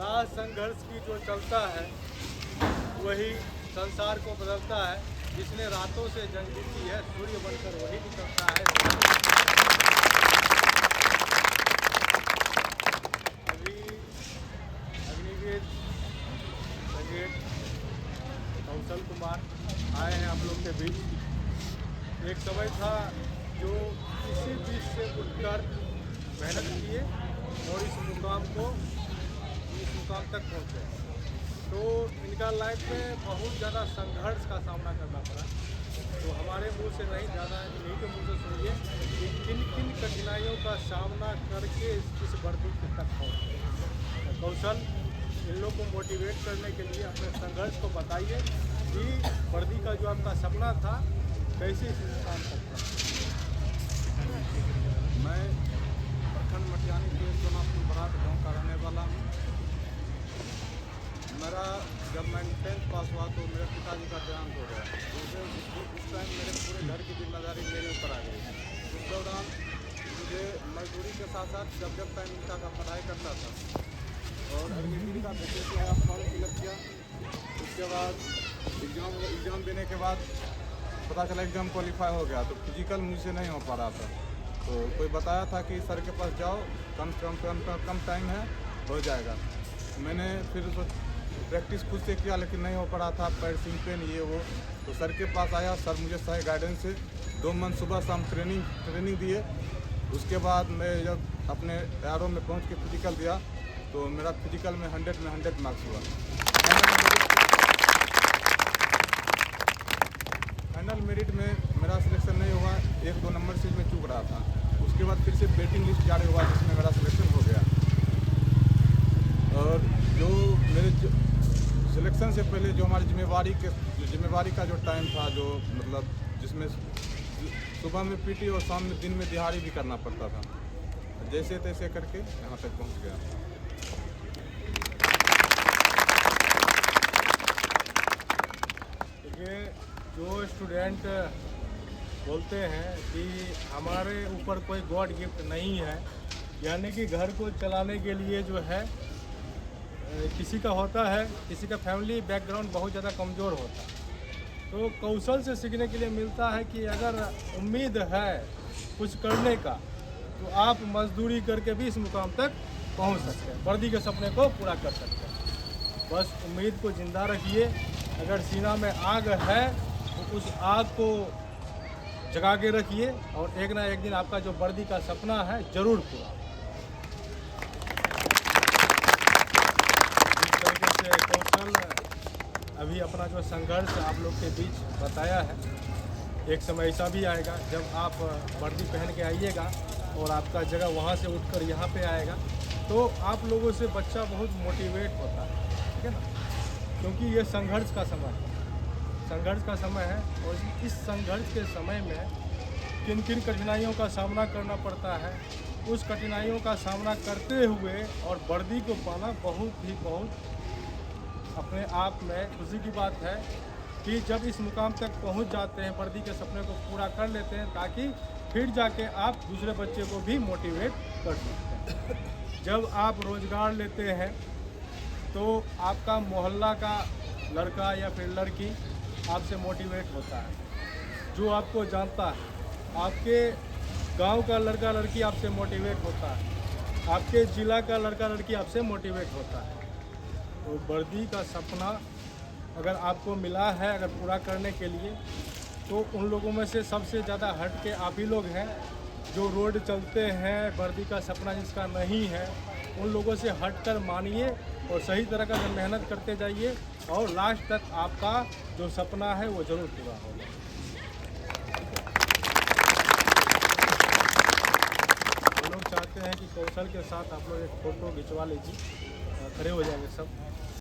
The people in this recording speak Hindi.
राह संघर्ष की जो चलता है वही संसार को बदलता है। जिसने रातों से जंग जीती है सूर्य बनकर वही निकलता है। अभी अग्निवीर ब्रिगेड कौशल कुमार आए हैं आप लोग के बीच। एक समय था जो इसी बीच से उठकर मेहनत किए और इस मुकाम तक पहुँचे। तो इनका लाइफ में बहुत ज़्यादा संघर्ष का सामना करना पड़ा। तो हमारे मुंह से नहीं, ज़्यादा इन्हीं के मुंह से सुनिए कि किन किन कठिनाइयों का सामना करके इस वर्दी तक पहुँचे। कौशल इन लोग को मोटिवेट करने के लिए अपने संघर्ष को बताइए कि वर्दी का जो आपका सपना था कैसे इस मुकाम तक पहुँचा। मैं प्रखंड मटियानी के सोनापुर बरात गाँव का रहने वाला हूँ। मेरा जब मैं 10th पास हुआ तो मेरे पिताजी का देहांत हो गया। उस टाइम मेरे पूरे घर की जिम्मेदारी मेरे ऊपर आ गई। उस दौरान मुझे मजदूरी के साथ साथ जब टाइम मिलता था पढ़ाई करता था और अग्निवीर का वैकेंसी आया, फॉर्म फिलअप किया। उसके बाद एग्ज़ाम देने के बाद पता चला एग्ज़ाम क्वालिफाई हो गया। तो फिजिकल मुझसे नहीं हो पा रहा था। तो कोई बताया था कि सर के पास जाओ, कम टाइम है, हो जाएगा। मैंने फिर प्रैक्टिस खुद से किया लेकिन नहीं हो पा रहा था, पैर सिंग पेन ये वो। तो सर के पास आया, सर मुझे सही गाइडेंस से 2 मंथ सुबह शाम ट्रेनिंग दिए। उसके बाद मैं जब अपने आर में पहुंच के फिजिकल दिया तो मेरा फिजिकल में 100 मार्क्स हुआ। फाइनल मेरिट में मेरा सिलेक्शन नहीं हुआ, 1-2 नंबर से मैं चूक रहा था। उसके बाद फिर से वेटिंग लिस्ट जारी हुआ जिसमें मेरा सिलेक्शन हो गया। और जो मेरे सिलेक्शन से पहले जो हमारी जिम्मेवारी का जो टाइम था, जो मतलब जिसमें सुबह में पीटी और शाम में दिन में दिहाड़ी भी करना पड़ता था, जैसे तैसे करके यहाँ तक पहुँच गया। देखिए, जो स्टूडेंट बोलते हैं कि हमारे ऊपर कोई गॉड गिफ्ट नहीं है, यानी कि घर को चलाने के लिए जो है किसी का होता है, किसी का फैमिली बैकग्राउंड बहुत ज़्यादा कमज़ोर होता है। तो कौशल से सीखने के लिए मिलता है कि अगर उम्मीद है कुछ करने का तो आप मजदूरी करके भी इस मुकाम तक पहुंच सकते हैं, वर्दी के सपने को पूरा कर सकते हैं। बस उम्मीद को ज़िंदा रखिए। अगर सीना में आग है तो उस आग को जगा के रखिए और एक ना एक दिन आपका जो वर्दी का सपना है ज़रूर पूरा। कौशल अभी अपना जो संघर्ष आप लोग के बीच बताया है, एक समय ऐसा भी आएगा जब आप वर्दी पहन के आइएगा और आपका जगह वहाँ से उठकर यहाँ पे आएगा तो आप लोगों से बच्चा बहुत मोटिवेट होता है, ठीक है ना। क्योंकि ये संघर्ष का समय है और इस संघर्ष के समय में किन किन कठिनाइयों का सामना करना पड़ता है, उस कठिनाइयों का सामना करते हुए और वर्दी को पाना बहुत अपने आप में खुशी की बात है कि जब इस मुकाम तक पहुंच जाते हैं, वर्दी के सपने को पूरा कर लेते हैं, ताकि फिर जाके आप दूसरे बच्चे को भी मोटिवेट कर सकते हैं। जब आप रोज़गार लेते हैं तो आपका मोहल्ला का लड़का या फिर लड़की आपसे मोटिवेट होता है, जो आपको जानता है। आपके गांव का लड़का लड़की आपसे मोटिवेट होता है, आपके ज़िला का लड़का लड़की आपसे मोटिवेट होता है। तो वर्दी का सपना अगर आपको मिला है, अगर पूरा करने के लिए, तो उन लोगों में से सबसे ज़्यादा हट के आप ही लोग हैं जो रोड चलते हैं। वर्दी का सपना जिसका नहीं है, उन लोगों से हटकर मानिए और सही तरह का मेहनत करते जाइए और लास्ट तक आपका जो सपना है वो ज़रूर पूरा होगा। हम लोग चाहते हैं कि कौशल के साथ आप लोग एक फ़ोटो खिंचवा लीजिए, खड़े हो जाएंगे सब।